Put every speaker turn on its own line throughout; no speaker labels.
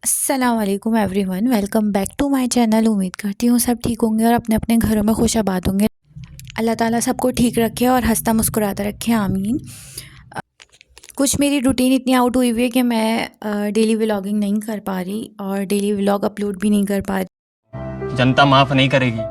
अस्सलाम वालेकुम everyone, welcome back to my channel. उम्मीद करती हूँ सब ठीक होंगे और अपने अपने घरों में खुश आबाद होंगे। अल्लाह ताला सबको ठीक रखे और हंसता मुस्कुराता रखे, आमीन। कुछ मेरी रूटीन इतनी आउट हुई हुई है कि मैं डेली व्लॉगिंग नहीं कर पा रही और डेली व्लॉग अपलोड भी नहीं कर पा रही।
जनता माफ़ नहीं करेगी।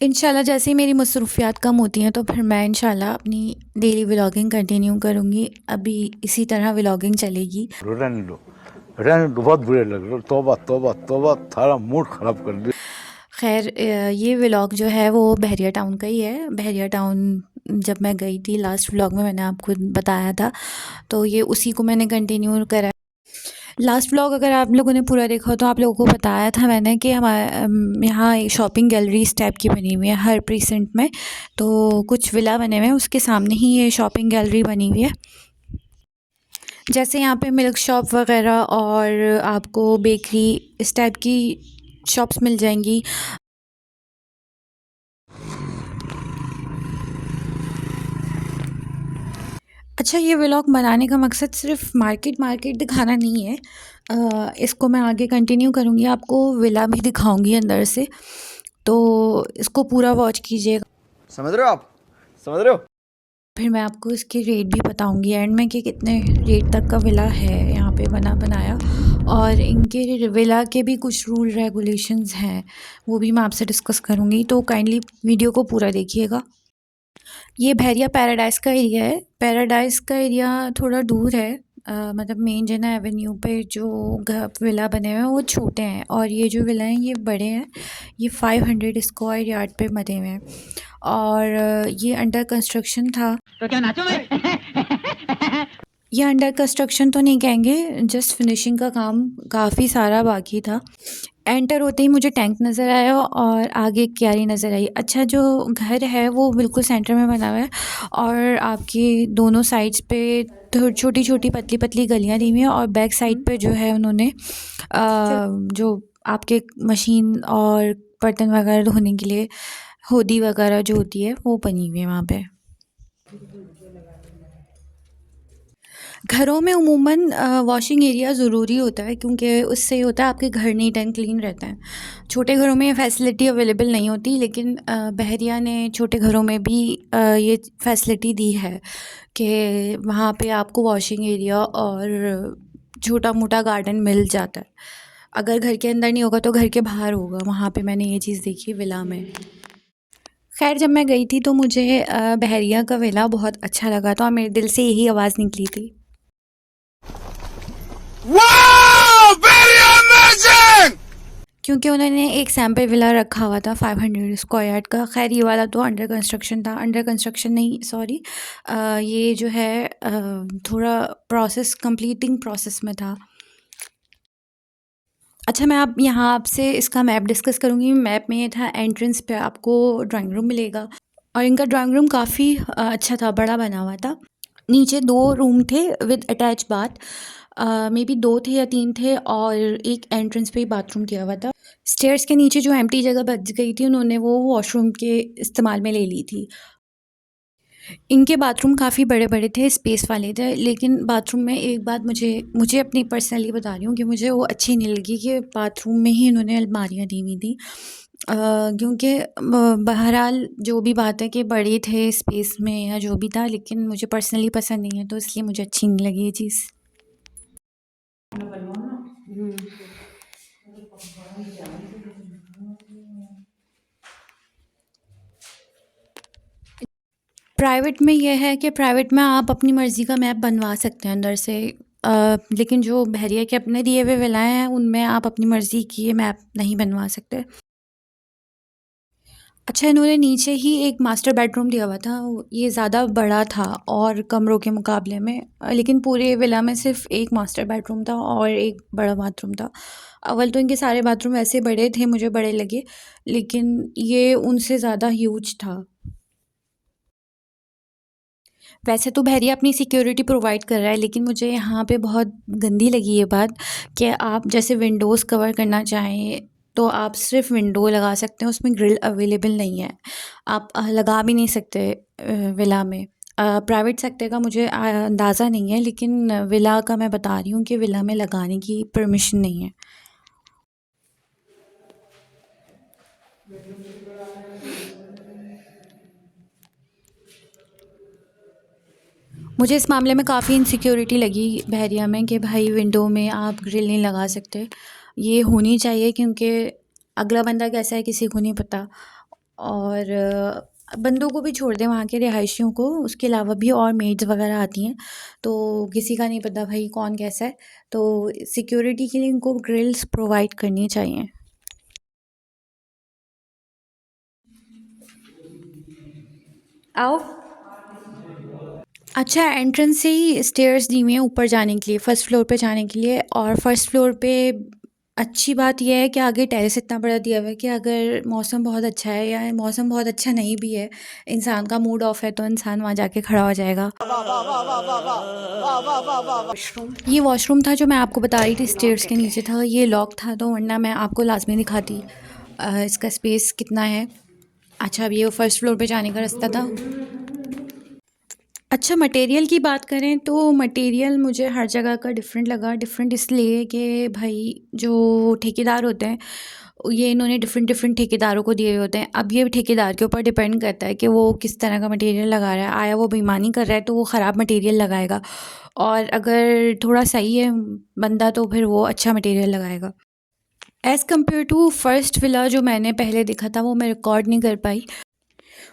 इंशाल्लाह जैसे ही मेरी मसरूफियात कम होती हैं तो फिर मैं इंशाल्लाह अपनी डेली व्लॉगिंग कंटिन्यू करूँगी। अभी इसी तरह व्लॉगिंग चलेगी।
रहने दो, बहुत बुरे लग रहे। तौबा तौबा तौबा, सारा मूड ख़राब कर दिया।
खैर ये व्लॉग जो है वो बहरिया टाउन का ही है। बहरिया टाउन जब मैं गई थी लास्ट व्लॉग में मैंने आपको बताया था, तो ये उसी को मैंने कंटिन्यू करा। लास्ट व्लॉग अगर आप लोगों ने पूरा देखा हो तो आप लोगों को बताया था मैंने कि हमारे यहाँ एक शॉपिंग गैलरी इस टाइप की बनी हुई है हर प्रीसेंट में। तो कुछ विला बने हुए हैं, उसके सामने ही ये शॉपिंग गैलरी बनी हुई है। जैसे यहाँ पे मिल्क शॉप वगैरह और आपको बेकरी इस टाइप की शॉप्स मिल जाएंगी। अच्छा, ये व्लॉग बनाने का मकसद सिर्फ मार्केट दिखाना नहीं है। इसको मैं आगे कंटिन्यू करूँगी, आपको विला भी दिखाऊंगी अंदर से, तो इसको पूरा वॉच कीजिएगा।
समझ रहे हो आप? समझ रहे हो?
फिर मैं आपको इसके रेट भी बताऊंगी एंड में कि कितने रेट तक का विला है यहाँ पे बना बनाया, और इनके विला के भी कुछ रूल रेगुलेशंस हैं, वो भी मैं आपसे डिस्कस करूँगी। तो काइंडली वीडियो को पूरा देखिएगा। ये बहरिया पैराडाइज़ का एरिया है। पैराडाइज़ का एरिया थोड़ा दूर है, मतलब मेन जना एवेन्यू पे जो विला बने हुए हैं वो छोटे हैं, और ये जो विला हैं ये बड़े हैं। ये 500 स्क्वायर यार्ड पे बने हुए हैं और ये अंडर कंस्ट्रक्शन था।
तो क्या नाचो मैं?
ये अंडर कंस्ट्रक्शन तो नहीं कहेंगे, जस्ट फिनिशिंग का काम काफ़ी सारा बाकी था। एंटर होते ही मुझे टैंक नज़र आया और आगे एक क्यारी नज़र आई। अच्छा, जो घर है वो बिल्कुल सेंटर में बना हुआ है और आपकी दोनों साइड्स पे छोटी छोटी पतली पतली गलियां दी हुई हैं, और बैक साइड पे जो है उन्होंने जो आपके मशीन और बर्तन वगैरह धोने के लिए होदी वगैरह जो होती है वो बनी हुई है वहाँ पे। घरों में उमूमन वॉशिंग एरिया ज़रूरी होता है, क्योंकि उससे ये होता है आपके घर नीट एंड क्लीन रहते हैं। छोटे घरों में ये फैसिलिटी अवेलेबल नहीं होती, लेकिन बहरिया ने छोटे घरों में भी ये फैसिलिटी दी है कि वहाँ पे आपको वॉशिंग एरिया और छोटा मोटा गार्डन मिल जाता है। अगर घर के अंदर नहीं होगा तो घर के बाहर होगा, वहाँ पे मैंने ये चीज़ देखी विला में। खैर जब मैं गई थी तो मुझे बहरिया का विला बहुत अच्छा लगा था और मेरे दिल से यही आवाज़ निकली थी, क्योंकि उन्होंने एक सैम्पल विला रखा हुआ था 500 स्क्वायर यार्ड का। खैर ये वाला तो अंडर कंस्ट्रक्शन था, अंडर कंस्ट्रक्शन नहीं सॉरी, ये जो है थोड़ा कंप्लीटिंग प्रोसेस में था। अच्छा, मैं आप यहाँ आपसे इसका मैप डिस्कस करूँगी। मैप में ये था एंट्रेंस पे आपको ड्राइंग रूम मिलेगा, और इनका ड्राइंग रूम काफ़ी अच्छा था, बड़ा बना हुआ था। नीचे 2 रूम थे with attach bath, may be 2 थे या 3 थे, और एक एंट्रेंस पे ही बाथरूम किया हुआ था। स्टेयर्स के नीचे जो एम्प्टी जगह बच गई थी उन्होंने वो वॉशरूम के इस्तेमाल में ले ली थी। इनके बाथरूम काफ़ी बड़े-बड़े थे, स्पेस वाले थे, लेकिन बाथरूम में एक बात मुझे अपनी पर्सनली बता रही हूँ कि मुझे वो अच्छी नहीं लगी कि बाथरूम में ही इन्होंने अलमारियाँ दी हुई थी। क्योंकि बहरहाल जो भी बात है कि बड़े थे स्पेस में या जो भी था, लेकिन मुझे पर्सनली पसंद नहीं है, तो इसलिए मुझे अच्छी नहीं लगी ये चीज़। प्राइवेट में ये है कि प्राइवेट में आप अपनी मर्ज़ी का मैप बनवा सकते हैं अंदर से, लेकिन जो बहरिया के अपने दिए हुए विलाएँ हैं उनमें आप अपनी मर्ज़ी की मैप नहीं बनवा सकते। अच्छा, इन्होंने नीचे ही एक मास्टर बेडरूम दिया हुआ था, ये ज़्यादा बड़ा था और कमरों के मुकाबले में, लेकिन पूरे विला में सिर्फ़ एक मास्टर बेडरूम था और एक बड़ा बाथरूम था। अव्वल तो इनके सारे बाथरूम वैसे बड़े थे, मुझे बड़े लगे, लेकिन ये उनसे ज़्यादा ह्यूज था। वैसे तो बहरिया अपनी सिक्योरिटी प्रोवाइड कर रहा है, लेकिन मुझे यहाँ पे बहुत गंदी लगी ये बात कि आप जैसे विंडोज़ कवर करना चाहें तो आप सिर्फ विंडो लगा सकते हैं, उसमें ग्रिल अवेलेबल नहीं है। आप लगा भी नहीं सकते विला में। प्राइवेट सेक्टर का मुझे अंदाज़ा नहीं है, लेकिन विला का मैं बता रही हूँ कि विला में लगाने की परमिशन नहीं है। मुझे इस मामले में काफ़ी इनसिक्योरिटी लगी बहरिया में कि भाई विंडो में आप ग्रिल नहीं लगा सकते। ये होनी चाहिए क्योंकि अगला बंदा कैसा है किसी को नहीं पता, और बंदों को भी छोड़ दें, वहाँ के रिहायशियों को, उसके अलावा भी और मेड्स वगैरह आती हैं, तो किसी का नहीं पता भाई कौन कैसा है, तो सिक्योरिटी के लिए इनको ग्रिल्स प्रोवाइड करनी चाहिए। आओ। अच्छा, एंट्रेंस से ही स्टेयर्स दी हुई हैं ऊपर जाने के लिए, फर्स्ट फ्लोर पे जाने के लिए। और फर्स्ट फ्लोर पे अच्छी बात यह है कि आगे टेरेस इतना बड़ा दिया हुआ है कि अगर मौसम बहुत अच्छा है या मौसम बहुत अच्छा नहीं भी है, इंसान का मूड ऑफ है, तो इंसान वहाँ जाके खड़ा हो जाएगा। ये वॉशरूम था जो मैं आपको बता रही थी, स्टेयर्स के नीचे था, ये लॉक था, तो वरना मैं आपको लाजमी दिखाती इसका स्पेस कितना है। अच्छा, अब ये फर्स्ट फ्लोर पे जाने का रास्ता था। अच्छा, मटेरियल की बात करें तो मटेरियल मुझे हर जगह का डिफरेंट लगा। डिफरेंट इसलिए कि भाई जो ठेकेदार होते हैं, ये इन्होंने डिफरेंट डिफरेंट ठेकेदारों को दिए हुए होते हैं। अब ये ठेकेदार के ऊपर डिपेंड करता है कि वो किस तरह का मटेरियल लगा रहा है। आया वो बेईमानी कर रहा है तो वो ख़राब मटेरियल लगाएगा, और अगर थोड़ा सही है बंदा तो फिर वो अच्छा मटेरियल लगाएगा। As compare to first villa जो मैंने पहले देखा था, वो मैं रिकॉर्ड नहीं कर पाई,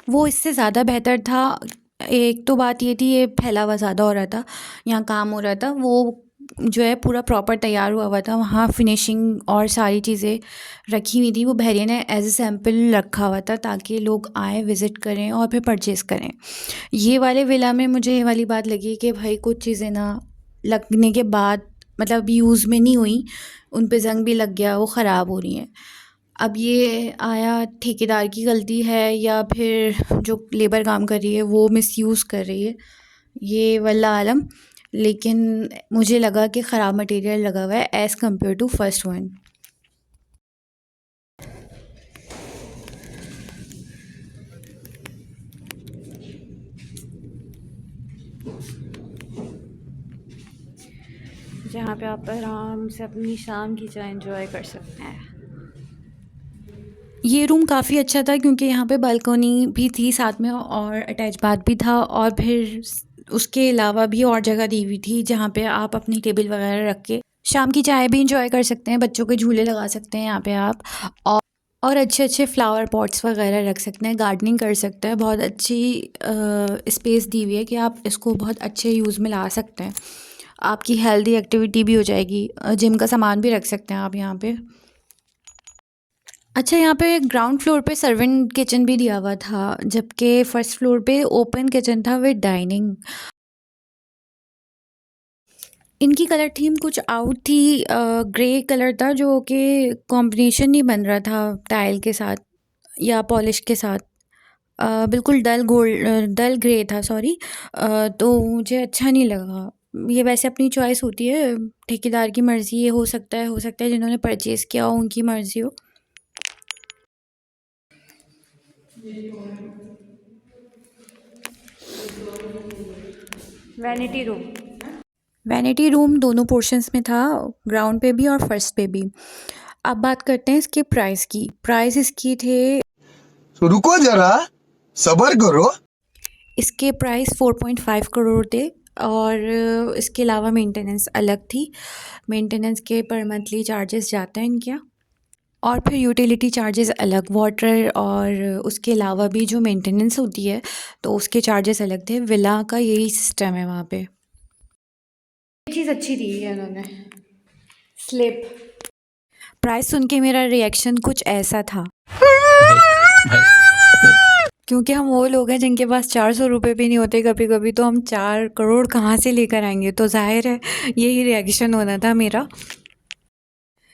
वो इससे ज़्यादा बेहतर था। एक तो बात ये थी, ये फैला हुआ ज़्यादा हो रहा था, यहाँ काम हो रहा था, वो जो है पूरा प्रॉपर तैयार हुआ हुआ था, वहाँ फिनिशिंग और सारी चीज़ें रखी हुई थी। वो बहरिया ने एज ए सैम्पल रखा हुआ था ताकि लोग आएँ, विज़िट करें और फिर परचेज़ करें। ये वाले विला में मुझे ये वाली बात लगी कि भाई कुछ चीज़ें ना लगने के बाद, मतलब यूज़ में नहीं हुई, उन पे ज़ंग भी लग गया, वो ख़राब हो रही हैं। अब ये आया ठेकेदार की गलती है या फिर जो लेबर काम कर रही है वो मिसयूज़ कर रही है, ये वल्लाह आलम। लेकिन मुझे लगा कि ख़राब मटेरियल लगा हुआ है as compare to first one. जहाँ पे आप आराम से अपनी शाम की चाय एंजॉय कर सकते हैं। ये रूम काफ़ी अच्छा था क्योंकि यहाँ पे बालकनी भी थी साथ में, और अटैच बाथ भी था, और फिर उसके अलावा भी और जगह दी हुई थी जहाँ पे आप अपनी टेबल वगैरह रख के शाम की चाय भी इंजॉय कर सकते हैं। बच्चों के झूले लगा सकते हैं यहाँ पे आप, और अच्छे अच्छे फ्लावर पॉट्स वगैरह रख सकते हैं, गार्डनिंग कर सकते हैं। बहुत अच्छी स्पेस दी हुई है कि आप इसको बहुत अच्छे यूज़ में ला सकते हैं। आपकी हेल्दी एक्टिविटी भी हो जाएगी, जिम का सामान भी रख सकते हैं आप यहाँ पे। अच्छा, यहाँ पे ग्राउंड फ्लोर पे सर्वेंट किचन भी दिया हुआ था, जबकि फर्स्ट फ्लोर पे ओपन किचन था विद डाइनिंग। इनकी कलर थीम कुछ आउट थी, ग्रे कलर था जो कि कॉम्बिनेशन नहीं बन रहा था टाइल के साथ या पॉलिश के साथ। बिल्कुल डल ग्रे था, सॉरी। तो मुझे अच्छा नहीं लगा। ये वैसे अपनी चॉइस होती है, ठेकेदार की मर्ज़ी, ये हो सकता है जिन्होंने परचेज़ किया हो उनकी मर्ज़ी हो। वैनिटी रूम दोनों पोर्शंस में था, ग्राउंड पे भी और फर्स्ट पे भी। अब बात करते हैं इसके प्राइस की। प्राइस इसकी थे,
तो रुको जरा, सबर करो।
इसके प्राइस 4.5 करोड़ थे, और इसके अलावा मेंटेनेंस अलग थी। मेंटेनेंस के पर मंथली चार्जेस जाते हैं इनके यहाँ, और फिर यूटिलिटी चार्जेस अलग, वाटर और उसके अलावा भी जो मेंटेनेंस होती है तो उसके चार्जेस अलग थे। विला का यही सिस्टम है वहाँ पे। ये चीज़ अच्छी दी है उन्होंने, स्लिप। प्राइस सुन के मेरा रिएक्शन कुछ ऐसा था, क्योंकि हम वो लोग हैं जिनके पास 400 रुपये भी नहीं होते कभी कभी, तो हम 4 करोड़ कहाँ से लेकर आएंगे, तो जाहिर है यही रिएक्शन होना था मेरा।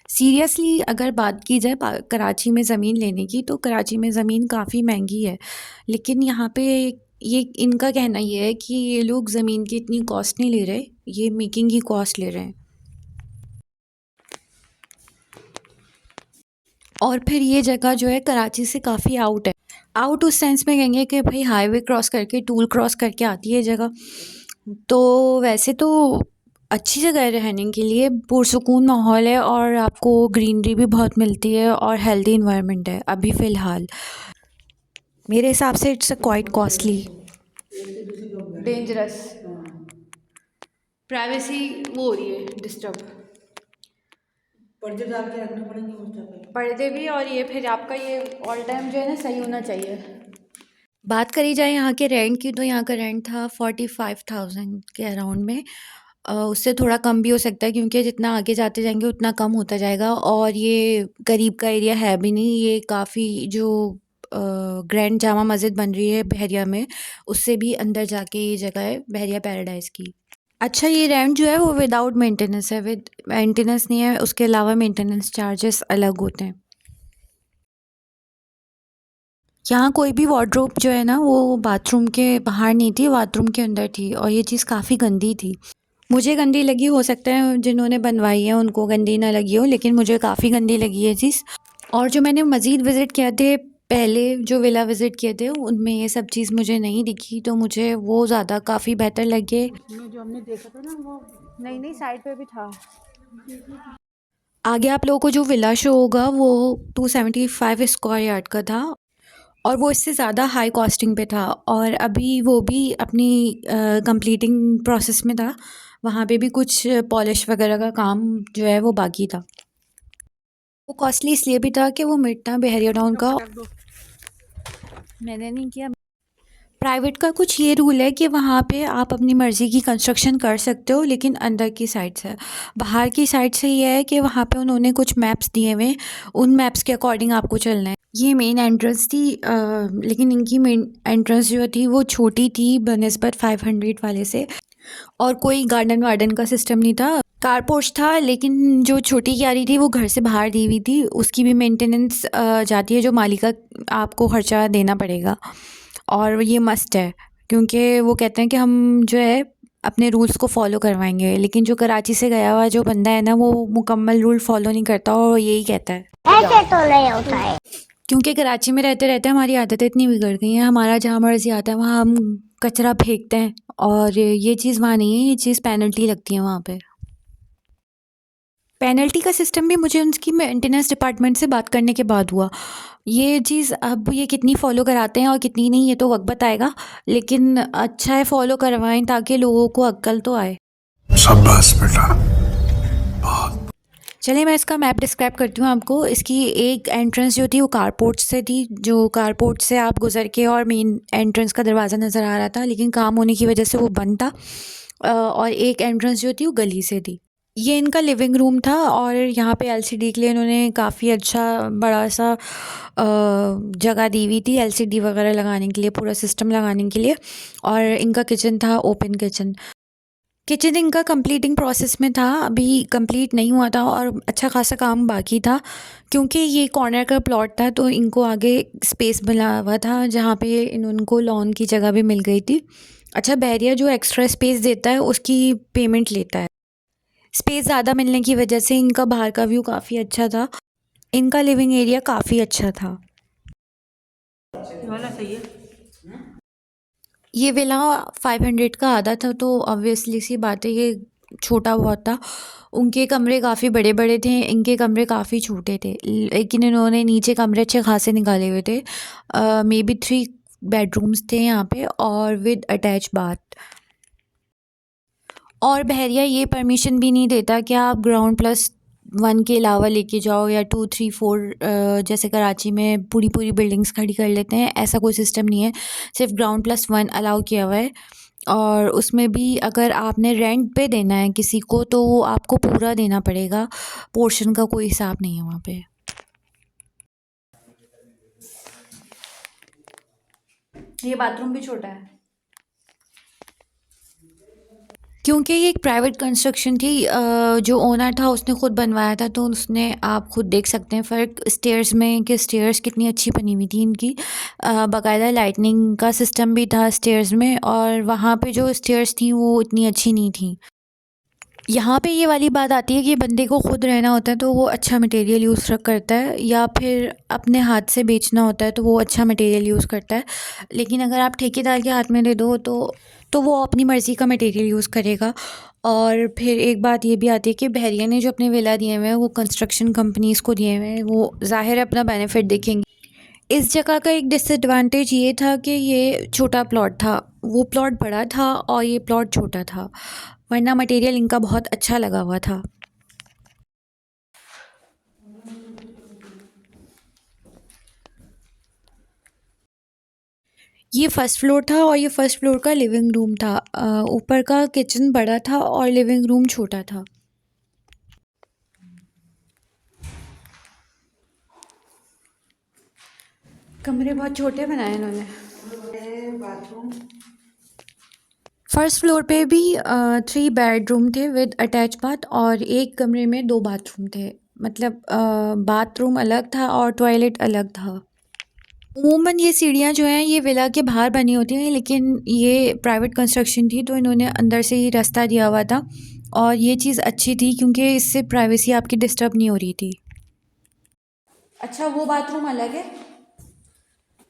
सीरियसली अगर बात की जाए कराची में ज़मीन लेने की, तो कराची में ज़मीन काफ़ी महंगी है, लेकिन यहाँ पे ये इनका कहना ये है कि ये लोग ज़मीन की इतनी कॉस्ट नहीं ले रहे, ये मेकिंग की कॉस्ट ले रहे हैं। और फिर ये जगह जो है कराची से काफ़ी आउट है। आउट उस सेंस में कहेंगे कि भाई हाईवे क्रॉस करके, टूल क्रॉस करके आती है जगह। तो वैसे तो अच्छी जगह है रहने के लिए, पुरसुकून माहौल है और आपको ग्रीनरी भी बहुत मिलती है और हेल्दी इन्वायरमेंट है अभी फ़िलहाल। मेरे हिसाब से it's a quite costly, dangerous, privacy वो हो रही है डिस्टर्ब। पर्दे डाल के रखने पड़ेंगे उस जगह, पर्दे भी, और ये फिर आपका ये ऑल टाइम जो है ना सही होना चाहिए। बात करी जाए यहाँ के रेंट की, तो यहाँ का रेंट था 45,000 के अराउंड में। उससे थोड़ा कम भी हो सकता है क्योंकि जितना आगे जाते जाएंगे उतना कम होता जाएगा, और ये करीब का एरिया है भी नहीं, ये काफ़ी जो ग्रैंड जामा मस्जिद बन रही है बहरिया में, उससे भी अंदर जाके ये जगह है बहरिया पैराडाइज़ की। अच्छा, ये रेंट जो है वो विदाउट मेंटेनेंस है, विद मेंटेनेंस नहीं है, उसके अलावा मेंटेनेंस चार्जेस अलग होते हैं। यहाँ कोई भी वार्डरोब जो है ना वो बाथरूम के बाहर नहीं थी, बाथरूम के अंदर थी, और ये चीज़ काफ़ी गंदी थी। मुझे गंदी लगी, हो सकता है जिन्होंने बनवाई है उनको गंदी ना लगी हो, लेकिन मुझे काफ़ी गंदी लगी है चीज़। और जो मैंने मज़ीद विज़िट किए थे पहले, जो विला विज़िट किए थे, उनमें ये सब चीज़ मुझे नहीं दिखी, तो मुझे वो ज़्यादा काफ़ी बेहतर लगे।
में जो हमने देखा था ना वो नई साइड पे भी था।
आगे आप लोगों को जो विला शो होगा वो 275 स्क्वायर यार्ड का था, और वो इससे ज़्यादा हाई कॉस्टिंग पे था, और अभी वो भी अपनी कंप्लीटिंग प्रोसेस में था। वहाँ पे भी कुछ पॉलिश वगैरह का काम जो है वो बाकी था। वो कॉस्टली इसलिए भी था कि वो मिड था बहरिया टाउन का। मैंने नहीं किया। प्राइवेट का कुछ ये रूल है कि वहाँ पे आप अपनी मर्ज़ी की कंस्ट्रक्शन कर सकते हो, लेकिन अंदर की साइड से। बाहर की साइड से ये है कि वहाँ पे उन्होंने कुछ मैप्स दिए हुए हैं, उन मैप्स के अकॉर्डिंग आपको चलना है। ये मेन एंट्रेंस थी, लेकिन इनकी मेन एंट्रेंस जो थी वो छोटी थी बनिस्बत 500 वाले से, और कोई गार्डन वार्डन का सिस्टम नहीं था। कारपोर्च था, लेकिन जो छोटी क्यारी थी वो घर से बाहर दी हुई थी, उसकी भी मेंटेनेंस जाती है, जो मालिक का आपको खर्चा देना पड़ेगा, और ये मस्ट है क्योंकि वो कहते हैं कि हम जो है अपने रूल्स को फॉलो करवाएंगे। लेकिन जो कराची से गया हुआ जो बंदा है ना, वो मुकम्मल रूल फॉलो नहीं करता, और यही कहता है।
ऐसे तो नहीं होता है।
क्योंकि कराची में रहते रहते हमारी आदतें इतनी बिगड़ गई हैं, हमारा जहाँ मर्जी आता है वहाँ हम कचरा फेंकते हैं, और ये चीज़ वहाँ नहीं है, ये चीज़ पेनल्टी लगती है वहाँ पे। पेनल्टी का सिस्टम भी मुझे उनकी मेंटेनेंस डिपार्टमेंट से बात करने के बाद हुआ। ये चीज़ अब ये कितनी फ़ॉलो कराते हैं और कितनी नहीं, ये तो वक्त बताएगा, लेकिन अच्छा है फ़ॉलो करवाएं ताकि लोगों को अक्ल तो आए।
शाबाश बेटा।
चलिए मैं इसका मैप डिस्क्राइब करती हूँ आपको। इसकी एक एंट्रेंस जो थी वो कारपोर्ट से थी, जो कारपोर्ट से आप गुज़र के और मेन एंट्रेंस का दरवाज़ा नज़र आ रहा था, लेकिन काम होने की वजह से वो बंद था। और एक एंट्रेंस जो थी वो गली से थी। ये इनका लिविंग रूम था, और यहाँ पे एलसीडी के लिए इन्होंने काफ़ी अच्छा बड़ा सा जगह दी हुई थी एलसीडी वगैरह लगाने के लिए, पूरा सिस्टम लगाने के लिए। और इनका किचन था ओपन किचन। किचन इनका कंप्लीटिंग प्रोसेस में था, अभी कंप्लीट नहीं हुआ था, और अच्छा खासा काम बाकी था क्योंकि ये कॉर्नर का प्लॉट था, तो इनको आगे स्पेस मिला हुआ था जहाँ पे इनको लॉन की जगह भी मिल गई थी। अच्छा, बहरिया जो एक्स्ट्रा स्पेस देता है उसकी पेमेंट लेता है। स्पेस ज़्यादा मिलने की वजह से इनका बाहर का व्यू काफ़ी अच्छा था, इनका लिविंग एरिया काफ़ी अच्छा था।
वाला सही है।
ये विला 500 का आधा था, तो ऑब्वियसली सी बात है ये छोटा बहुत था। उनके कमरे काफ़ी बड़े बड़े थे, इनके कमरे काफ़ी छोटे थे, लेकिन इन्होंने नीचे कमरे अच्छे खासे निकाले हुए थे। मे बी 3 बेडरूम्स थे यहाँ पे, और विद अटैच बाथ। और बहरिया ये परमिशन भी नहीं देता कि आप ग्राउंड+1 के अलावा लेके जाओ, या 2, 3, 4 जैसे कराची में पूरी पूरी बिल्डिंग्स खड़ी कर लेते हैं, ऐसा कोई सिस्टम नहीं है। सिर्फ ग्राउंड+1 अलाउ किया हुआ है, और उसमें भी अगर आपने रेंट पे देना है किसी को तो वो आपको पूरा देना पड़ेगा, पोर्शन का कोई हिसाब नहीं है वहाँ पे। ये बाथरूम भी छोटा है क्योंकि ये एक प्राइवेट कंस्ट्रक्शन थी। जो ओनर था उसने ख़ुद बनवाया था, तो उसने, आप ख़ुद देख सकते हैं फ़र्क स्टेयर्स में कि स्टेयर्स कितनी अच्छी बनी हुई थी इनकी। बाकायदा लाइटनिंग का सिस्टम भी था स्टेयर्स में, और वहाँ पे जो स्टेयर्स थी वो इतनी अच्छी नहीं थी। यहाँ पे ये वाली बात आती है कि बंदे को खुद रहना होता है तो वो अच्छा मटेरियल यूज़ करता है, या फिर अपने हाथ से बेचना होता है तो वो अच्छा मटेरियल यूज़ करता है। लेकिन अगर आप ठेकेदार के हाथ में दे दो तो वो अपनी मर्ज़ी का मटेरियल यूज़ करेगा। और फिर एक बात ये भी आती है कि बहरिया ने जो अपने विला दिए हुए हैं वो कंस्ट्रक्शन कंपनीज़ को दिए हुए हैं, वो ज़ाहिर है अपना बेनिफिट देखेंगे। इस जगह का एक डिसएडवांटेज ये था कि ये छोटा प्लॉट था, वो प्लॉट बड़ा था और ये प्लॉट छोटा था, वरना मटेरियल इनका बहुत अच्छा लगा हुआ था। ये फर्स्ट फ्लोर था और ये फर्स्ट फ्लोर का लिविंग रूम था। ऊपर का किचन बड़ा था और लिविंग रूम छोटा था। कमरे बहुत छोटे बनाए इन्होंने। फर्स्ट फ्लोर पे भी 3 बेडरूम थे विद अटैच बाथ और एक कमरे में 2 बाथरूम थे। मतलब बाथरूम अलग था और टॉयलेट अलग था। अमूमन ये सीढ़ियाँ जो हैं ये विला के बाहर बनी होती हैं, लेकिन ये प्राइवेट कंस्ट्रक्शन थी तो इन्होंने अंदर से ही रास्ता दिया हुआ था और ये चीज़ अच्छी थी क्योंकि इससे प्राइवेसी आपकी डिस्टर्ब नहीं हो रही थी। अच्छा, वो बाथरूम अलग है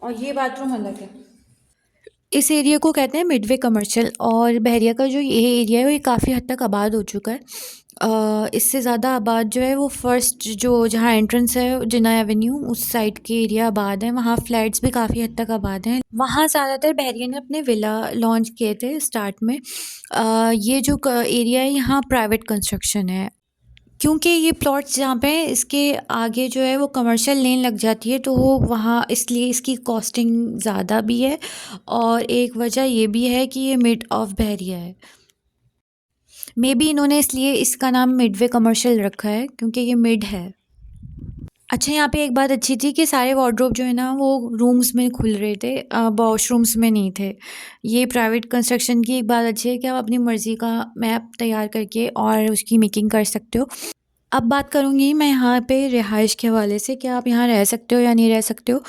और ये बाथरूम अलग है। इस एरिया को कहते हैं मिडवे कमर्शियल, और बहरिया का जो ये एरिया है वो ये काफ़ी हद तक आबाद हो चुका है। इससे ज़्यादा आबाद जो है वो फर्स्ट जो जहाँ एंट्रेंस है जिन्ना एवेन्यू उस साइड के एरिया आबाद है, वहाँ फ्लैट्स भी काफ़ी हद तक आबाद हैं। वहाँ ज़्यादातर बहरिया ने अपने विला लॉन्च किए थे स्टार्ट में। ये जो एरिया है यहाँ प्राइवेट कंस्ट्रक्शन है, क्योंकि ये प्लॉट्स जहाँ पे हैं इसके आगे जो है वो कमर्शियल लेन लग जाती है तो वो वहाँ इसलिए इसकी कॉस्टिंग ज़्यादा भी है, और एक वजह ये भी है कि ये मिड ऑफ बहरिया है। मे बी इन्होंने इसलिए इसका नाम मिडवे कमर्शियल रखा है क्योंकि ये मिड है। अच्छा, यहाँ पे एक बात अच्छी थी कि सारे वार्डरोब जो है ना वो रूम्स में खुल रहे थे, वॉशरूम्स में नहीं थे। ये प्राइवेट कंस्ट्रक्शन की एक बात अच्छी है कि आप अपनी मर्ज़ी का मैप तैयार करके और उसकी मेकिंग कर सकते हो। अब बात करूँगी मैं यहाँ पे रिहाइश के हवाले से कि आप यहाँ रह सकते हो या नहीं रह सकते हो।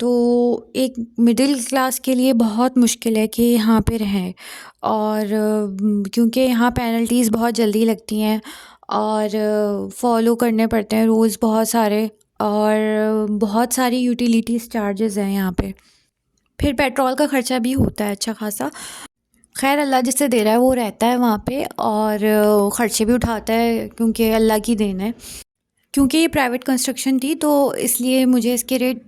तो एक मिडिल क्लास के लिए बहुत मुश्किल है कि यहाँ पे रहें, और क्योंकि यहाँ पेनल्टीज़ बहुत जल्दी लगती हैं और फॉलो करने पड़ते हैं रूल्स बहुत सारे, और बहुत सारी यूटिलिटीज़ चार्जेस हैं यहाँ पे। फिर पेट्रोल का ख़र्चा भी होता है अच्छा ख़ासा। ख़ैर अल्लाह जिसे दे रहा है वो रहता है वहाँ पे और ख़र्चे भी उठाता है क्योंकि अल्लाह की देन है। क्योंकि ये प्राइवेट कंस्ट्रक्शन थी तो इसलिए मुझे इसके रेट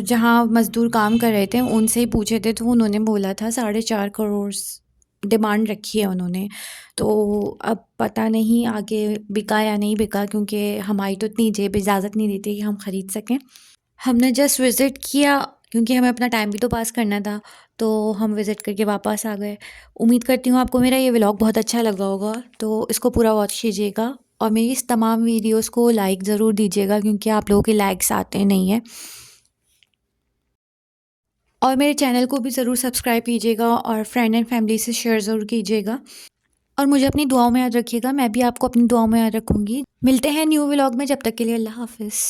जहाँ मज़दूर काम कर रहे थे उनसे ही पूछे थे तो उन्होंने बोला था 4.5 करोड़ डिमांड रखी है उन्होंने। तो अब पता नहीं आगे बिका या नहीं बिका, क्योंकि हमारी तो इतनी जेब इजाज़त नहीं देती कि हम ख़रीद सकें। हमने जस्ट विज़िट किया क्योंकि हमें अपना टाइम भी तो पास करना था, तो हम विज़िट करके वापस आ गए। उम्मीद करती हूँ आपको मेरा ये व्लॉग बहुत अच्छा लगा होगा, तो इसको पूरा वॉच कीजिएगा और मेरी इस तमाम वीडियोस को लाइक ज़रूर दीजिएगा क्योंकि आप लोगों के लाइक्स आते नहीं हैं। और मेरे चैनल को भी ज़रूर सब्सक्राइब कीजिएगा और फ्रेंड एंड फैमिली से शेयर ज़रूर कीजिएगा, और मुझे अपनी दुआओं में याद रखिएगा। मैं भी आपको अपनी दुआओं में याद रखूँगी। मिलते हैं न्यू व्लॉग में, जब तक के लिए अल्लाह हाफ़िज़।